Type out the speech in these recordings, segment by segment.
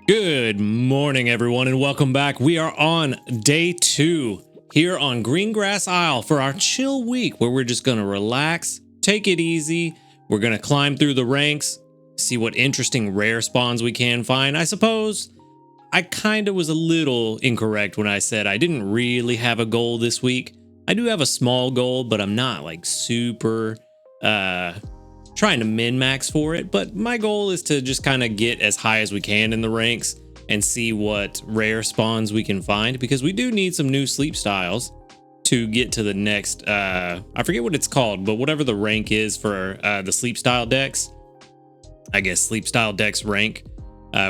Good morning, everyone, and welcome back. We are on day 2 here on Greengrass Isle for our chill week where we're just going to relax, take it easy. We're going to climb through the ranks, see what interesting rare spawns we can find. I suppose I kind of was a little incorrect when I said I didn't really have a goal this week. I do have a small goal, but I'm not like super trying to min-max for it, but my goal is to just kind of get as high as we can in the ranks and see what rare spawns we can find, because we do need some new sleep styles to get to the next I forget what it's called, but whatever the rank is for the sleep style decks, I guess sleep style decks rank,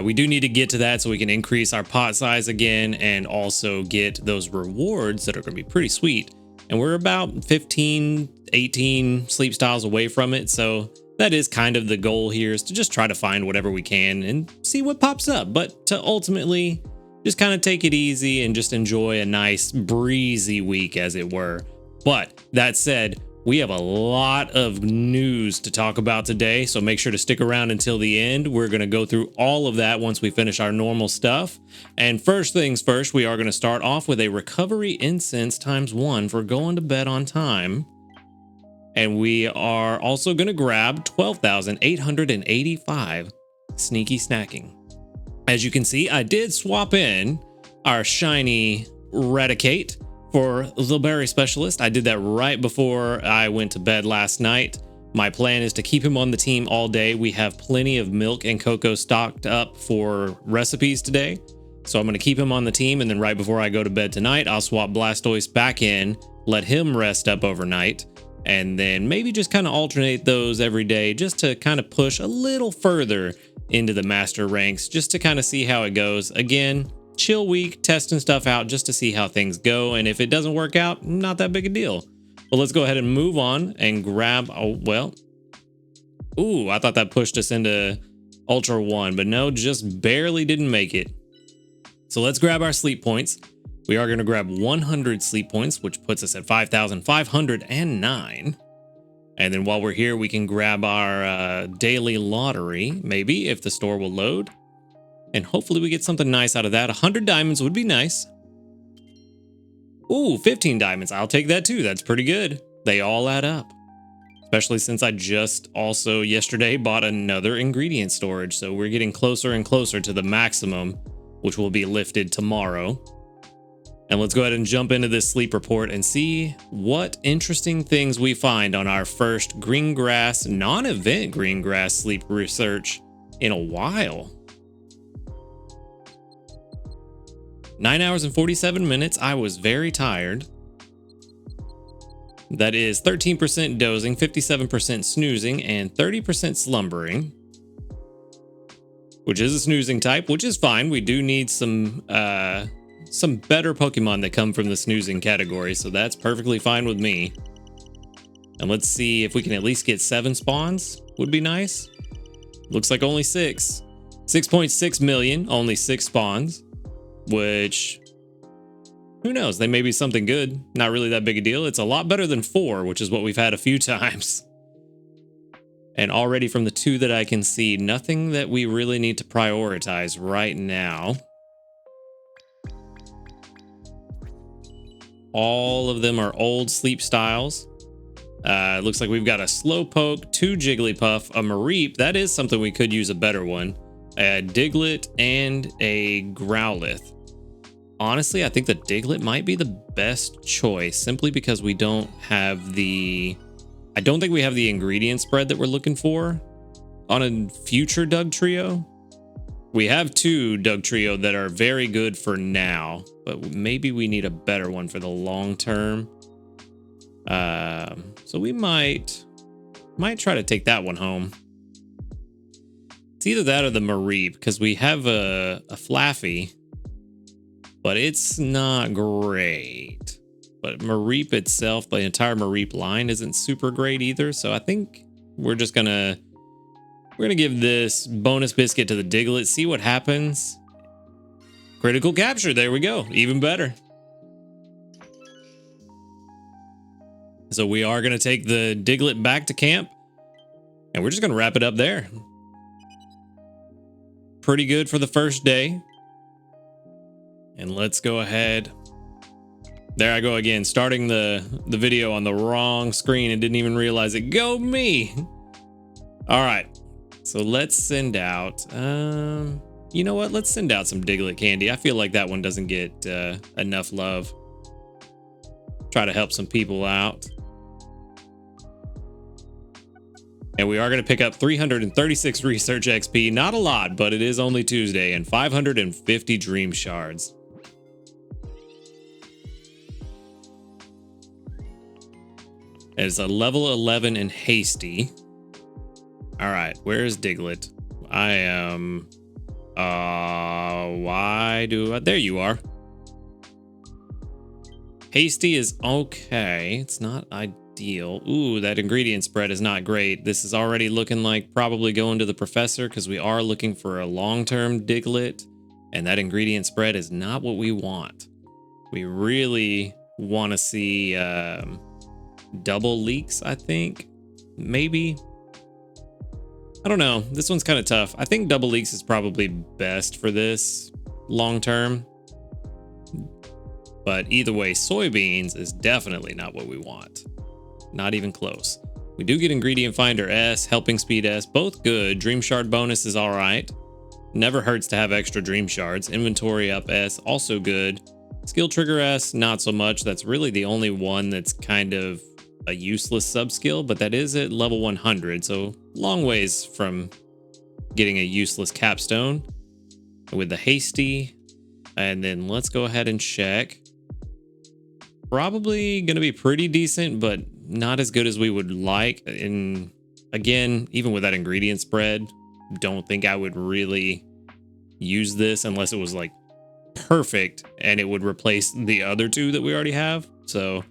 we do need to get to that so we can increase our pot size again and also get those rewards that are going to be pretty sweet. And we're about 15, 18 sleep styles away from it. So that is kind of the goal here, is to just try to find whatever we can and see what pops up. But to ultimately just kind of take it easy and just enjoy a nice breezy week, as it were. But that said, we have a lot of news to talk about today, so make sure to stick around until the end. We're going to go through all of that once we finish our normal stuff. And first things first, we are going to start off with a recovery incense ×1 for going to bed on time. And we are also going to grab 12,885 sneaky snacking. As you can see, I did swap in our shiny Raticate for the berry specialist. I did that right before I went to bed last night. My plan is to keep him on the team all day. We have plenty of milk and cocoa stocked up for recipes today, so I'm going to keep him on the team, and then right before I go to bed tonight, I'll swap Blastoise back in, let him rest up overnight, and then maybe just kind of alternate those every day just to kind of push a little further into the master ranks, just to kind of see how it goes. Again, chill week, testing stuff out just to see how things go, and if it doesn't work out, not that big a deal. But let's go ahead and move on and grab, I thought that pushed us into Ultra 1, but no, just barely didn't make it. So let's grab our sleep points. We are going to grab 100 sleep points, which puts us at 5,509. And then while we're here, we can grab our daily lottery, maybe, if the store will load. And hopefully we get something nice out of that. 100 diamonds would be nice. Ooh, 15 diamonds. I'll take that too. That's pretty good. They all add up. Especially since I just also yesterday bought another ingredient storage. So we're getting closer and closer to the maximum, which will be lifted tomorrow. And let's go ahead and jump into this sleep report and see what interesting things we find on our first Greengrass, non-event Greengrass sleep research in a while. 9 hours and 47 minutes. I was very tired. That is 13% dozing, 57% snoozing, and 30% slumbering, which is a snoozing type, which is fine. We do need some better Pokemon that come from the snoozing category, so that's perfectly fine with me. And let's see if we can at least get 7 spawns. Would be nice. Looks like only 6. 6.6 million, only 6 spawns. Which, who knows? They may be something good. Not really that big a deal. It's a lot better than 4, which is what we've had a few times. And already from the 2 that I can see, nothing that we really need to prioritize right now. All of them are old sleep styles. It looks like we've got a Slowpoke, 2 Jigglypuff, a Mareep. That is something we could use a better one. A Diglett and a Growlithe. Honestly, I think the Diglett might be the best choice, simply because we don't have I don't think we have the ingredient spread that we're looking for on a future Dugtrio. We have 2 Dugtrio that are very good for now, but maybe we need a better one for the long term. So we might try to take that one home. It's either that or the Mareep, because we have a Flaffy, but it's not great. But Mareep itself, the entire Mareep line, isn't super great either. So I think we're just gonna give this bonus biscuit to the Diglett, see what happens. Critical capture, there we go, even better. So we are gonna take the Diglett back to camp, and we're just gonna wrap it up there. pretty good for the first day. And let's go ahead. There I go again, starting the video on the wrong screen and didn't even realize it. Go me! All right, so let's send out, you know what? Let's send out some Diglett candy. I feel like that one doesn't get enough love. Try to help some people out. And we are going to pick up 336 research XP. Not a lot, but it is only Tuesday, and 550 dream shards. It's a level 11 and hasty. All right, where's Diglett? I am... there you are. Hasty is okay. It's not ideal. Ooh, that ingredient spread is not great. This is already looking like probably going to the professor because we are looking for a long-term Diglett, and that ingredient spread is not what we want. We really want to see double leaks, I think. Maybe. I don't know. This one's kind of tough. I think double leaks is probably best for this long term. But either way, soybeans is definitely not what we want. Not even close. We do get ingredient finder S, helping speed S, both good. Dream shard bonus is all right. Never hurts to have extra dream shards. Inventory up S, also good. Skill trigger S, not so much. That's really the only one that's kind of a useless sub skill, but that is at level 100, so long ways from getting a useless capstone. With the hasty, and then let's go ahead and check. Probably gonna be pretty decent, but not as good as we would like. And again, even with that ingredient spread, don't think I would really use this unless it was like perfect and it would replace the other two that we already have. So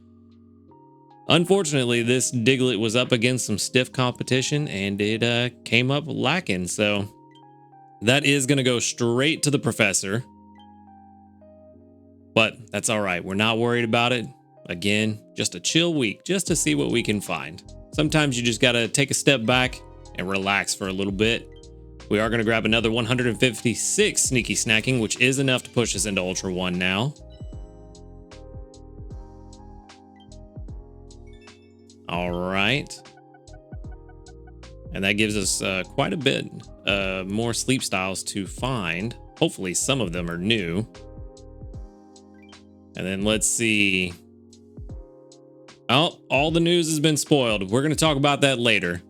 unfortunately, this Diglett was up against some stiff competition and it came up lacking. So that is going to go straight to the professor. But that's all right. We're not worried about it. Again, just a chill week, just to see what we can find. Sometimes you just got to take a step back and relax for a little bit. We are going to grab another 156 sneaky snacking, which is enough to push us into Ultra 1 now. All right. And that gives us quite a bit more sleep styles to find. Hopefully some of them are new. And then let's see. Oh, all the news has been spoiled. We're going to talk about that later,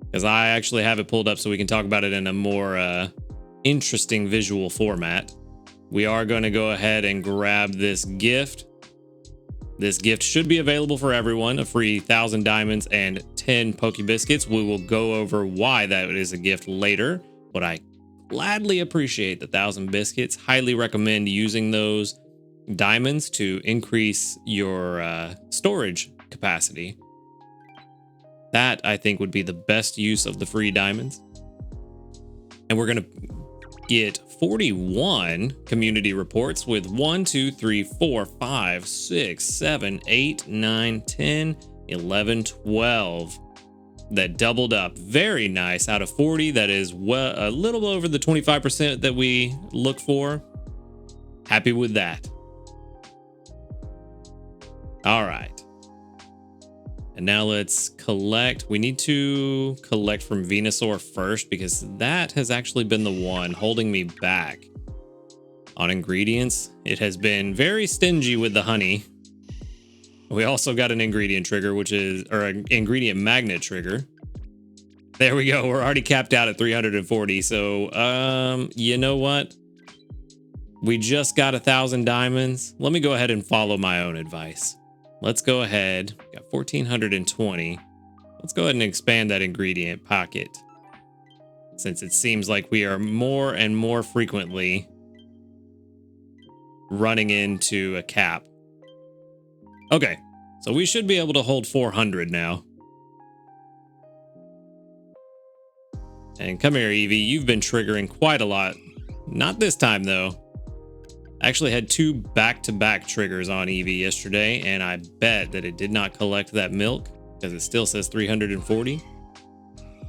because I actually have it pulled up so we can talk about it in a more interesting visual format. We are going to go ahead and grab this gift. This gift should be available for everyone, a free 1,000 diamonds and 10 Poke Biscuits. We will go over why that is a gift later, but I gladly appreciate the 1,000 biscuits. Highly recommend using those diamonds to increase your storage capacity. That, I think, would be the best use of the free diamonds. And we're going to get 41 community reports with 1, 2, 3, 4, 5, 6, 7, 8, 9, 10, 11, 12. That doubled up. Very nice. Out of 40, that is well, a little over the 25% that we look for. Happy with that. All right. And now let's collect. We need to collect from Venusaur first, because that has actually been the one holding me back on ingredients. It has been very stingy with the honey. We also got an ingredient trigger, which is, or an ingredient magnet trigger. There we go. We're already capped out at 340. So, you know what? We just got 1,000 diamonds. Let me go ahead and follow my own advice. Let's go ahead. Got 1,420. Let's go ahead and expand that ingredient pocket, since it seems like we are more and more frequently running into a cap. Okay, so we should be able to hold 400 now. And come here, Eevee. You've been triggering quite a lot. Not this time, though. I actually had 2 back-to-back triggers on Eevee yesterday, and I bet that it did not collect that milk, because it still says 340.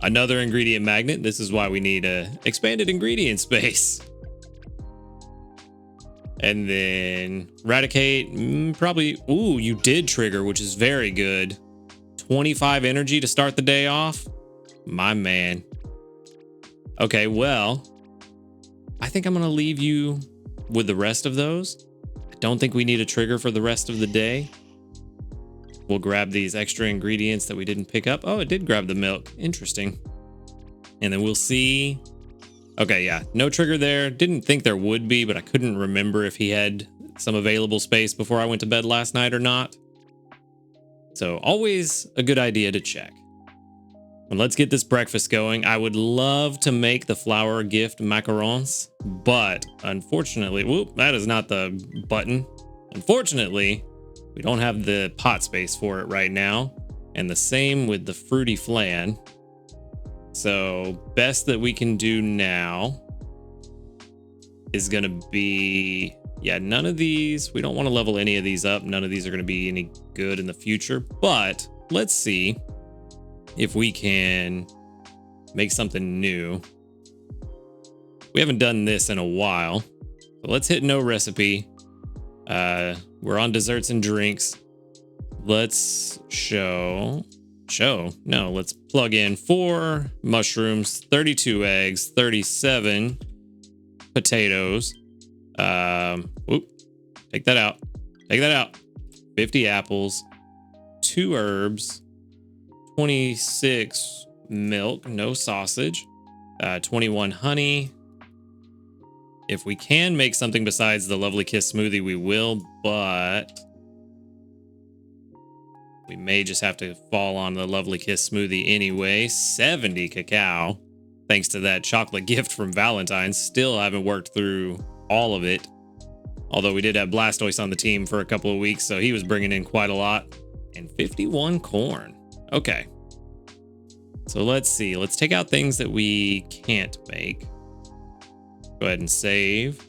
Another ingredient magnet. This is why we need a expanded ingredient space. And then Raticate, probably. Ooh, you did trigger, which is very good. 25 energy to start the day off. My man. Okay, well, I think I'm going to leave you with the rest of those. I don't think we need a trigger for the rest of the day. We'll grab these extra ingredients that we didn't pick up. Oh, it did grab the milk. Interesting. And then we'll see. Okay, yeah, no trigger there. Didn't think there would be, but I couldn't remember if he had some available space before I went to bed last night or not. So always a good idea to check. And let's get this breakfast going. I would love to make the flower gift macarons, but unfortunately, whoop, that is not the button. Unfortunately, we don't have the pot space for it right now. And the same with the fruity flan. So best that we can do now is going to be, yeah, none of these. We don't want to level any of these up. None of these are going to be any good in the future. But let's see if we can make something new. We haven't done this in a while. So let's hit no recipe. We're on desserts and drinks. Let's let's plug in 4 mushrooms, 32 eggs, 37 potatoes. Take that out. 50 apples, 2 herbs, 26 milk, no sausage, 21 honey. If we can make something besides the Lovely Kiss smoothie, we will, but we may just have to fall on the Lovely Kiss smoothie anyway. 70 cacao, thanks to that chocolate gift from Valentine's. Still haven't worked through all of it. Although we did have Blastoise on the team for a couple of weeks, so he was bringing in quite a lot. And 51 corn. Okay. So let's see. Let's take out things that we can't make. Go ahead and save.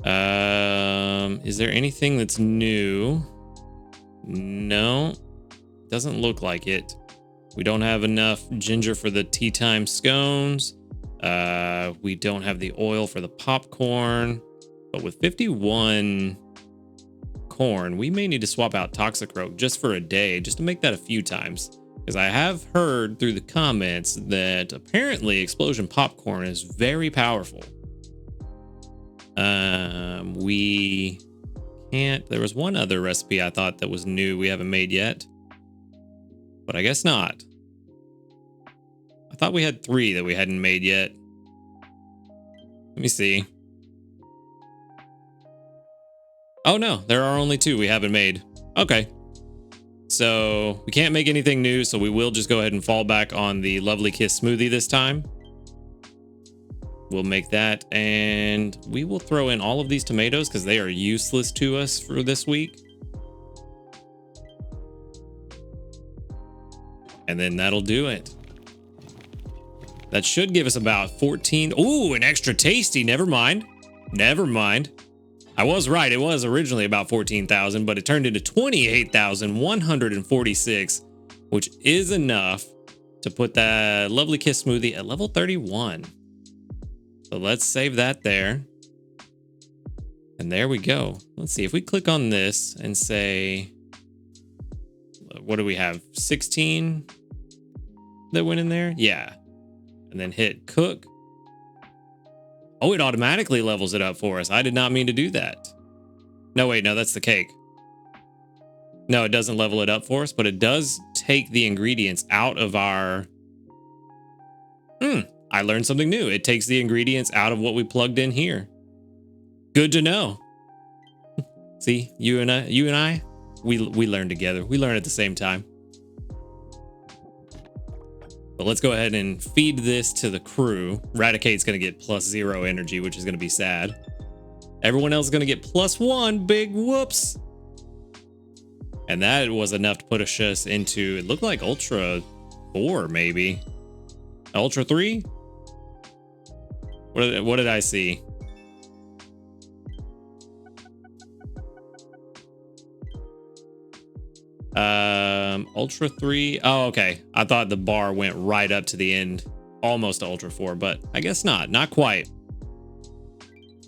Is there anything that's new? No. Doesn't look like it. We don't have enough ginger for the tea time scones. We don't have the oil for the popcorn. But with 51 corn, we may need to swap out Toxicroak just for a day, just to make that a few times. Because I have heard through the comments that apparently Explosion Popcorn is very powerful. We can't. There was one other recipe I thought that was new we haven't made yet. But I guess not. I thought we had 3 that we hadn't made yet. Let me see. Oh no, there are only 2 we haven't made. Okay. So we can't make anything new, so we will just go ahead and fall back on the Lovely Kiss smoothie this time. We'll make that, and we will throw in all of these tomatoes because they are useless to us for this week. And then that'll do it. That should give us about 14. Ooh, an extra tasty. Never mind. I was right. It was originally about 14,000, but it turned into 28,146, which is enough to put that Lovely Kiss smoothie at level 31. So let's save that there. And there we go. Let's see if we click on this and say, what do we have? 16 that went in there? Yeah. And then hit cook. Oh, it automatically levels it up for us. I did not mean to do that. No, wait, no, that's the cake. No, it doesn't level it up for us, but it does take the ingredients out of our... I learned something new. It takes the ingredients out of what we plugged in here. Good to know. See, you and I, we learn together. We learn at the same time. But let's go ahead and feed this to the crew. Raticate's going to get +0 energy, which is going to be sad. Everyone else is going to get +1. Big whoops. And that was enough to put us into, it looked like Ultra 4, maybe. Ultra 3? What did I see? Ultra 3. Oh, okay. I thought the bar went right up to the end, almost to Ultra 4, but I guess not. Not quite.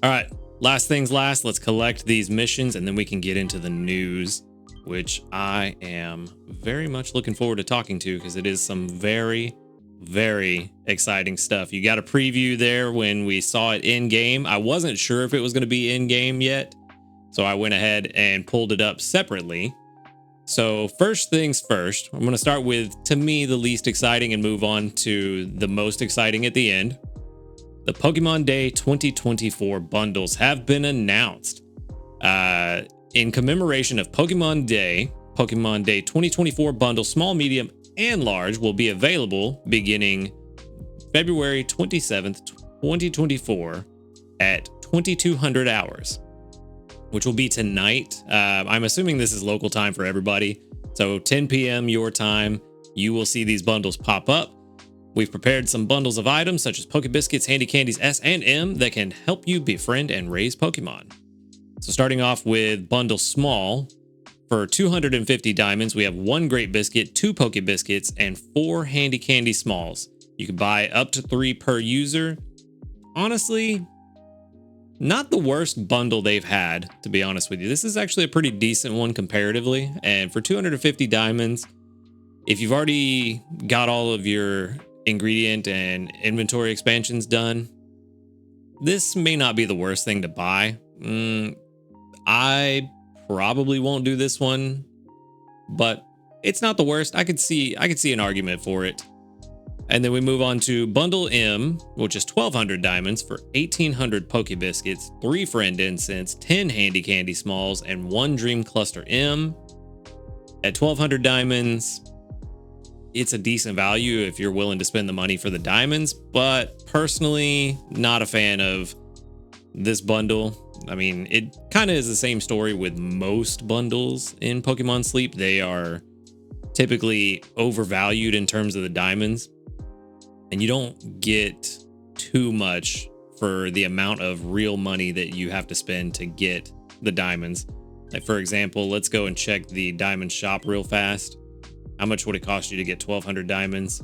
All right. Last things last, let's collect these missions and then we can get into the news, which I am very much looking forward to talking to because it is some very, very exciting stuff. You got a preview there when we saw it in game. I wasn't sure if it was going to be in game yet, so I went ahead and pulled it up separately. So first things first, I'm going to start with, to me, the least exciting and move on to the most exciting at the end. The Pokemon Day 2024 bundles have been announced. In commemoration of Pokemon Day 2024 bundles, small, medium, and large, will be available beginning February 27th, 2024 at 2200 hours, which will be tonight. I'm assuming this is local time for everybody. So 10 p.m. your time, you will see these bundles pop up. We've prepared some bundles of items such as Pokebiscuits, Handy Candies S and M that can help you befriend and raise Pokemon. So starting off with Bundle Small, for 250 diamonds, we have 1 Great Biscuit, 2 Pokebiscuits, and 4 Handy Candy Smalls. You can buy up to 3 per user. Honestly, not the worst bundle they've had, to be honest with you. This is actually a pretty decent one comparatively. And for 250 diamonds, if you've already got all of your ingredient and inventory expansions done, this may not be the worst thing to buy. I probably won't do this one, but it's not the worst. I could see an argument for it. And then we move on to Bundle M, which is 1200 diamonds for 1800 Pokebiscuits, 3 Friend Incense, 10 Handy Candy Smalls, and 1 Dream Cluster M. At 1200 diamonds, it's a decent value if you're willing to spend the money for the diamonds, but personally, not a fan of this bundle. I mean, it kind of is the same story with most bundles in Pokemon Sleep. They are typically overvalued in terms of the diamonds, and you don't get too much for the amount of real money that you have to spend to get the diamonds. Like, for example, let's go and check the diamond shop real fast. How much would it cost you to get 1200 diamonds?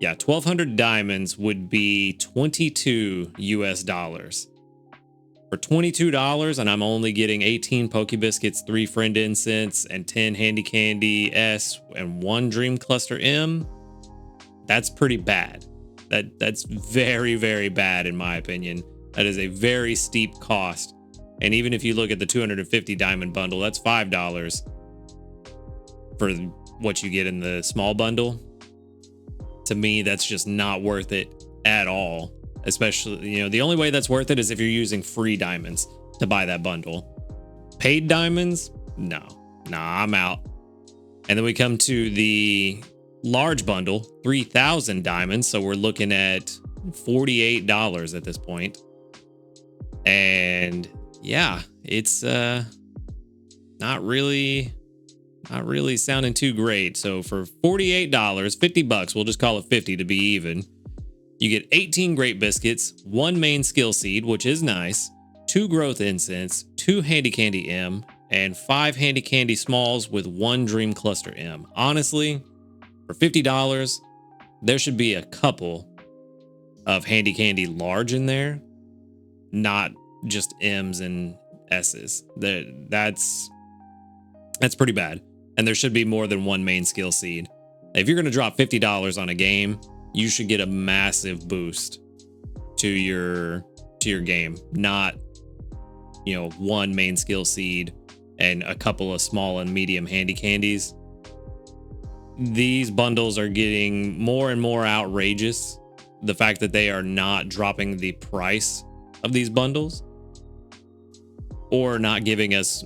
Yeah, 1200 diamonds would be $22 US. For $22, and I'm only getting 18 Pokebiscuits, 3 Friend Incense, and 10 Handy Candy S, and 1 Dream Cluster M. That's pretty bad. That's very, very bad in my opinion. That is a very steep cost. And even if you look at the 250 diamond bundle, that's $5 for what you get in the small bundle. To me, that's just not worth it at all. Especially, the only way that's worth it is if you're using free diamonds to buy that bundle. Paid diamonds? No, I'm out. And then we come to the large bundle, 3000 diamonds. So we're looking at $48 at this point. And yeah, it's not really sounding too great. So for $48, $50, we'll just call it 50 to be even. You get 18 Great Biscuits, 1 main skill seed, which is nice, 2 Growth Incense, 2 Handy Candy M, and 5 Handy Candy Smalls with 1 Dream Cluster M. Honestly, for $50, there should be a couple of Handy Candy large in there, not just M's and S's. That's pretty bad. And there should be more than 1 main skill seed. If you're going to drop $50 on a game, you should get a massive boost to your game, not 1 main skill seed and a couple of small and medium handy candies. These bundles are getting more and more outrageous. The fact that they are not dropping the price of these bundles or not giving us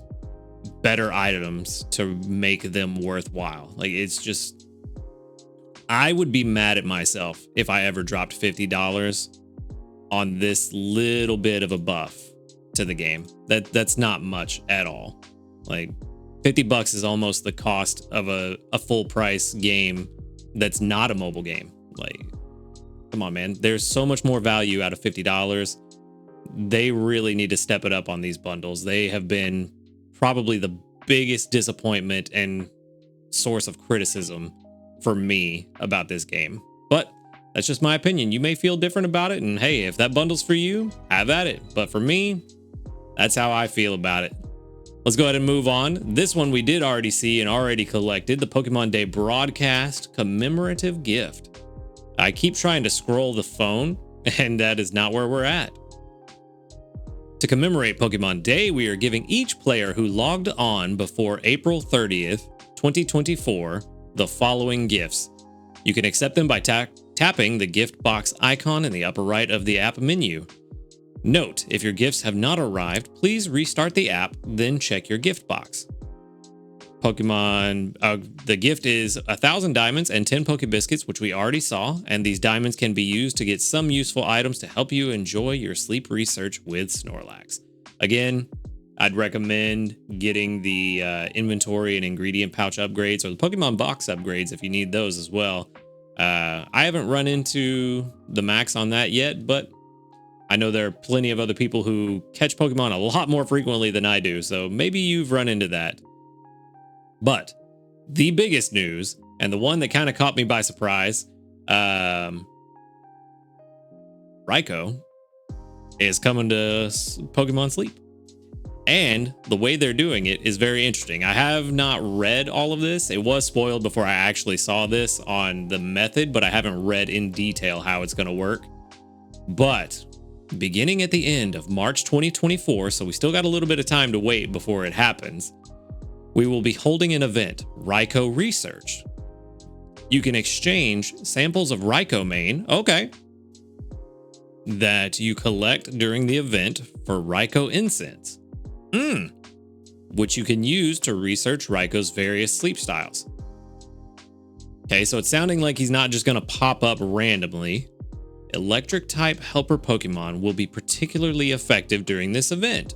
better items to make them worthwhile. Like, it's just, I would be mad at myself if I ever dropped $50 on this little bit of a buff to the game. That's not much at all. Like, $50 is almost the cost of a full price game that's not a mobile game. Like, come on, man. There's so much more value out of $50. They really need to step it up on these bundles. They have been probably the biggest disappointment and source of criticism for me about this game. But that's just my opinion. You may feel different about it, and hey, if that bundle's for you, have at it. But for me, that's how I feel about it. Let's go ahead and move on. This one we did already see and already collected, the Pokemon Day Broadcast Commemorative Gift. I keep trying to scroll the phone, and that is not where we're at. To commemorate Pokemon Day, we are giving each player who logged on before April 30th, 2024, the following gifts. You can accept them by tapping the gift box icon in the upper right of the app menu. Note, if your gifts have not arrived, please restart the app, then check your gift box. The gift is 1,000 diamonds and 10 Pokebiscuits, which we already saw, and these diamonds can be used to get some useful items to help you enjoy your sleep research with Snorlax. Again, I'd recommend getting the inventory and ingredient pouch upgrades or the Pokemon box upgrades if you need those as well. I haven't run into the max on that yet, but I know there are plenty of other people who catch Pokemon a lot more frequently than I do, so maybe you've run into that. But the biggest news, and the one that kind of caught me by surprise, Raikou is coming to Pokemon Sleep. And the way they're doing it is very interesting. I have not read all of this. It was spoiled before I actually saw this on the method, but I haven't read in detail how it's going to work. But beginning at the end of March 2024, so we still got a little bit of time to wait before it happens, we will be holding an event, Raikou Research. You can exchange samples of Raikou mane, that you collect during the event for Raikou incense, which you can use to research Raikou's various sleep styles. Okay, so it's sounding like he's not just going to pop up randomly. Electric type helper Pokemon will be particularly effective during this event.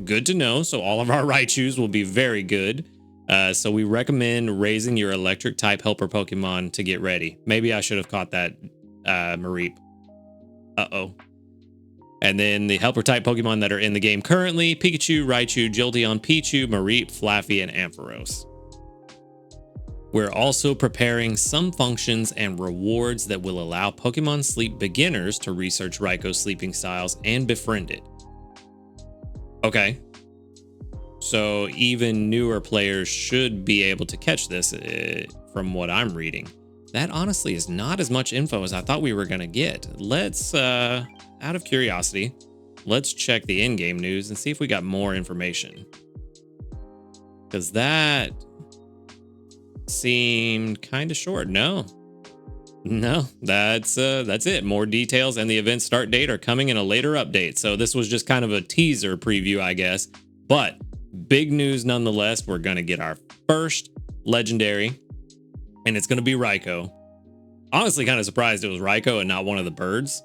Good to know, so all of our Raichus will be very good. So we recommend raising your electric type helper Pokemon to get ready. Maybe I should have caught that, Mareep. And then the helper type Pokemon that are in the game currently: Pikachu, Raichu, Jolteon, Pichu, Mareep, Flaffy, and Ampharos. We're also preparing some functions and rewards that will allow Pokemon Sleep beginners to research Raikou's sleeping styles and befriend it. Okay. So even newer players should be able to catch this from what I'm reading. That honestly is not as much info as I thought we were going to get. Let's, out of curiosity, let's check the in-game news and see if we got more information. Because that seemed kind of short. No, that's it. More details and the event start date are coming in a later update. So this was just kind of a teaser preview, I guess. But big news nonetheless. We're going to get our first legendary, and it's going to be Raikou. Honestly, kind of surprised it was Raikou and not one of the birds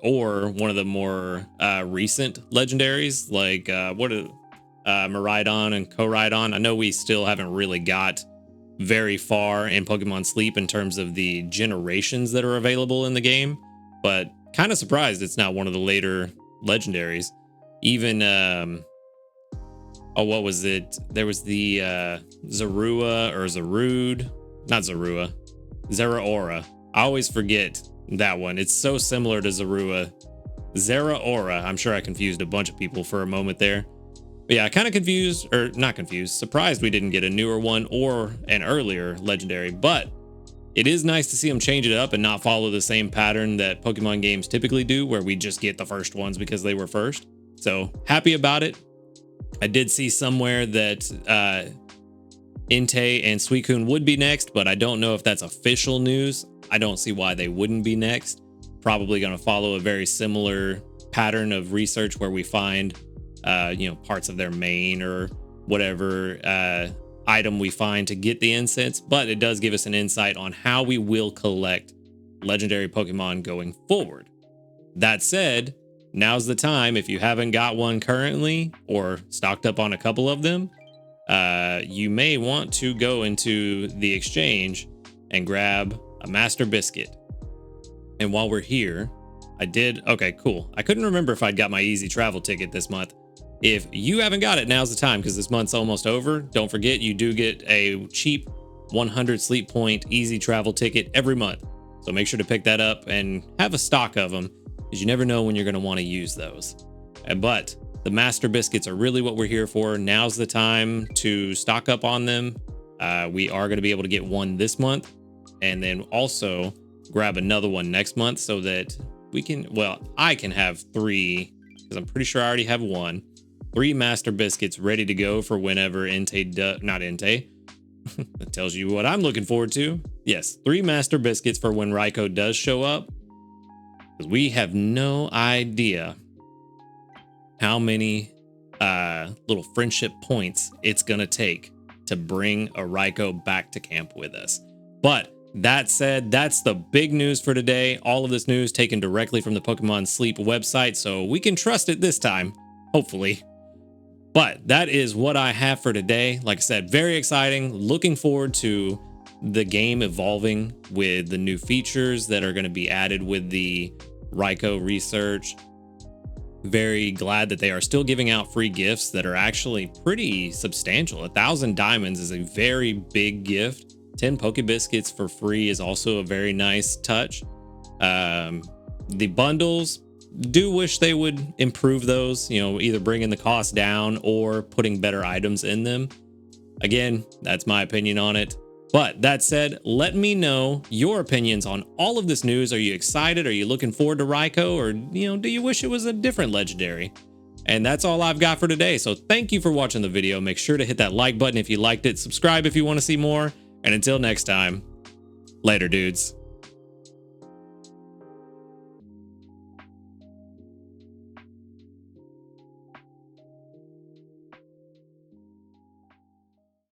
or one of the more recent legendaries like Miraidon and Koraidon. I know we still haven't really got very far in Pokemon Sleep in terms of the generations that are available in the game, but kind of surprised it's not one of the later legendaries. Even what was it? There was the Zorua or Zarude, not Zorua, Zeraora. I always forget that one. It's so similar to Zorua. Zeraora. I'm sure I confused a bunch of people for a moment there. But yeah, kind of confused, or not confused, surprised we didn't get a newer one or an earlier legendary, but it is nice to see them change it up and not follow the same pattern that Pokemon games typically do, where we just get the first ones because they were first. So happy about it. I did see somewhere that Entei and Suicune would be next, but I don't know if that's official news. I don't see why they wouldn't be next. Probably going to follow a very similar pattern of research where we find parts of their mane or whatever item we find to get the incense, but it does give us an insight on how we will collect legendary Pokemon going forward. That said, now's the time. If you haven't got one currently or stocked up on a couple of them, you may want to go into the exchange and grab a Master Biscuit. And while we're here, okay, cool. I couldn't remember if I'd got my easy travel ticket this month. If you haven't got it, now's the time because this month's almost over. Don't forget, you do get a cheap 100 Sleep Point easy travel ticket every month. So make sure to pick that up and have a stock of them because you never know when you're going to want to use those. But the Master Biscuits are really what we're here for. Now's the time to stock up on them. We are going to be able to get one this month and then also grab another one next month so that we can, well, I can have 3 because I'm pretty sure I already have 1. 3 Master Biscuits ready to go for whenever Entei, not Entei. That tells you what I'm looking forward to. Yes, 3 Master Biscuits for when Raikou does show up. Because we have no idea how many little friendship points it's going to take to bring a Raikou back to camp with us. But that said, that's the big news for today. All of this news taken directly from the Pokemon Sleep website, so we can trust it this time, hopefully. But that is what I have for today. Like I said, very exciting. Looking forward to the game evolving with the new features that are going to be added with the Raikou research. Very glad that they are still giving out free gifts that are actually pretty substantial. 1,000 diamonds is a very big gift. 10 Pokebiscuits for free is also a very nice touch. The bundles, do wish they would improve those, you know, either bringing the cost down or putting better items in them. Again, that's my opinion on it. But that said, let me know your opinions on all of this news. Are you excited? Are you looking forward to Raikou? Or, you know, do you wish it was a different legendary? And that's all I've got for today. So thank you for watching the video. Make sure to hit that like button if you liked it. Subscribe if you want to see more. And until next time, later, dudes.